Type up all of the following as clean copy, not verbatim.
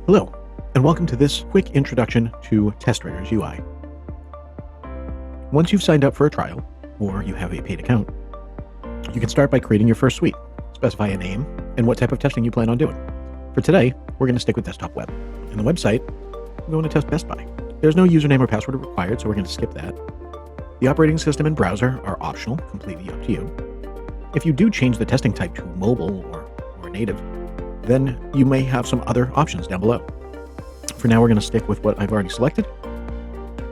Hello, and welcome to this quick introduction to testRigor's UI. Once you've signed up for a trial, or you have a paid account, you can start by creating your first suite, specify a name, and what type of testing you plan on doing. For today, we're going to stick with desktop web. In the website, we're going to test Best Buy. There's no username or password required, so we're going to skip that. The operating system and browser are optional, completely up to you. If you do change the testing type to mobile or native, then you may have some other options down below. For now, we're going to stick with what I've already selected.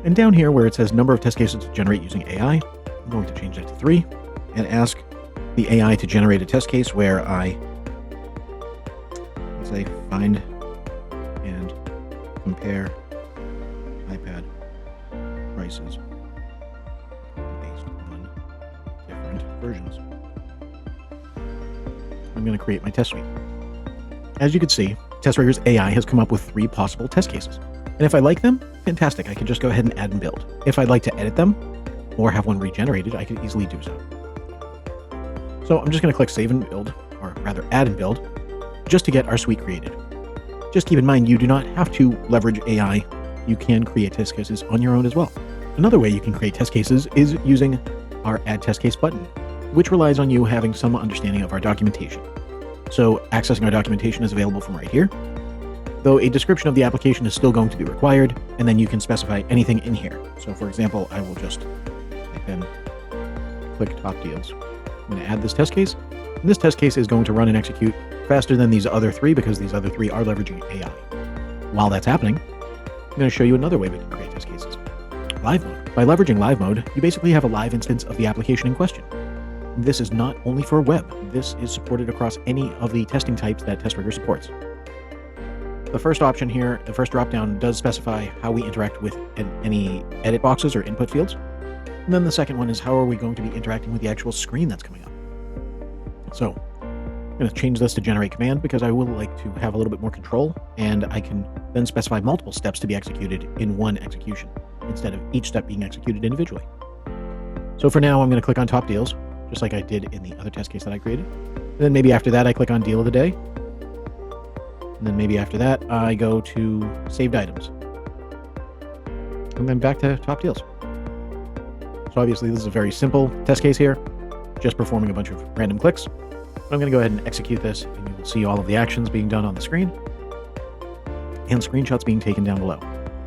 And down here where it says number of test cases to generate using AI, I'm going to change that to 3 and ask the AI to generate a test case where I say find and compare iPad prices based on different versions. I'm going to create my test suite. As you can see, testRigor's AI has come up with 3 possible test cases. And if I like them, fantastic, I can just go ahead and add and build. If I'd like to edit them or have one regenerated, I can easily do so. So I'm just going to click Save and Build, or rather Add and Build, just to get our suite created. Just keep in mind, you do not have to leverage AI. You can create test cases on your own as well. Another way you can create test cases is using our Add Test Case button, which relies on you having some understanding of our documentation. So accessing our documentation is available from right here, though a description of the application is still going to be required, and then you can specify anything in here. So for example, I will just type in click top deals. I'm going to add this test case, and this test case is going to run and execute faster than these other 3 because these other 3 are leveraging AI. While that's happening, I'm going to show you another way we can create test cases. Live mode. By leveraging live mode, you basically have a live instance of the application in question. This is not only for web. This is supported across any of the testing types that testRigor supports. The first option here, the first dropdown, does specify how we interact with any edit boxes or input fields. And then the second one is how are we going to be interacting with the actual screen that's coming up. So I'm going to change this to generate command because I would like to have a little bit more control, and I can then specify multiple steps to be executed in one execution instead of each step being executed individually. So for now, I'm going to click on top deals, just like I did in the other test case that I created. And then maybe after that, I click on deal of the day. And then maybe after that, I go to saved items. And then back to top deals. So obviously this is a very simple test case here, just performing a bunch of random clicks. But I'm going to go ahead and execute this, and you will see all of the actions being done on the screen and screenshots being taken down below.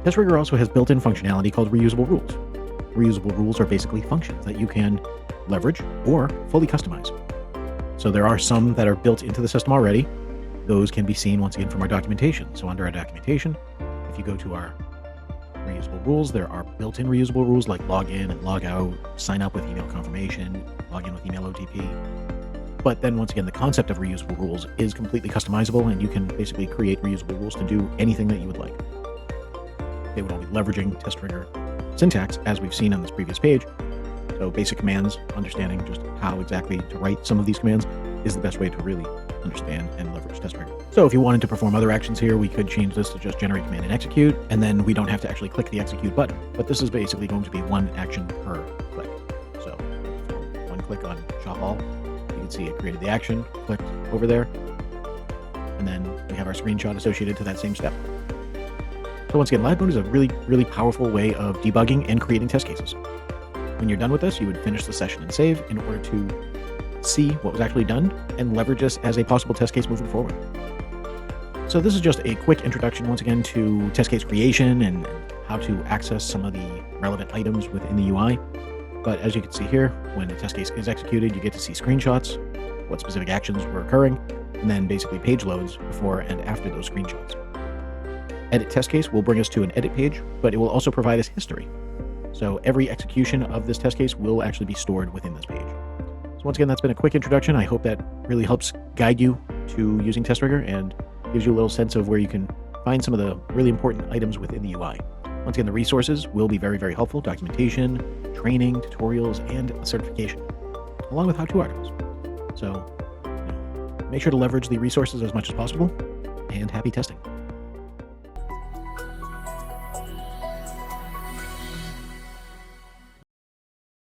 testRigor also has built-in functionality called reusable rules. Reusable rules are basically functions that you can leverage or fully customize. So there are some that are built into the system already. Those can be seen once again from our documentation. So under our documentation, if you go to our reusable rules, there are built-in reusable rules like log in and log out, sign up with email confirmation, log in with email OTP. But then once again, the concept of reusable rules is completely customizable, and you can basically create reusable rules to do anything that you would like. They would all be leveraging testRigor syntax, as we've seen on this previous page. So basic commands, understanding just how exactly to write some of these commands is the best way to really understand and leverage testRigor. So if you wanted to perform other actions here, we could change this to just generate command and execute, and then we don't have to actually click the execute button. But this is basically going to be one action per click. So one click on shop all, you can see it created the action, clicked over there, and then we have our screenshot associated to that same step. So once again, live mode is a really, really powerful way of debugging and creating test cases. When you're done with this, you would finish the session and save in order to see what was actually done and leverage this as a possible test case moving forward. So this is just a quick introduction once again to test case creation and how to access some of the relevant items within the UI. But as you can see here, when a test case is executed, you get to see screenshots, what specific actions were occurring, and then basically page loads before and after those screenshots. Edit test case will bring us to an edit page, but it will also provide us history. So every execution of this test case will actually be stored within this page. So once again, that's been a quick introduction. I hope that really helps guide you to using testRigor and gives you a little sense of where you can find some of the really important items within the UI. Once again, the resources will be very, very helpful. Documentation, training, tutorials, and certification, along with how-to articles. So make sure to leverage the resources as much as possible, and happy testing.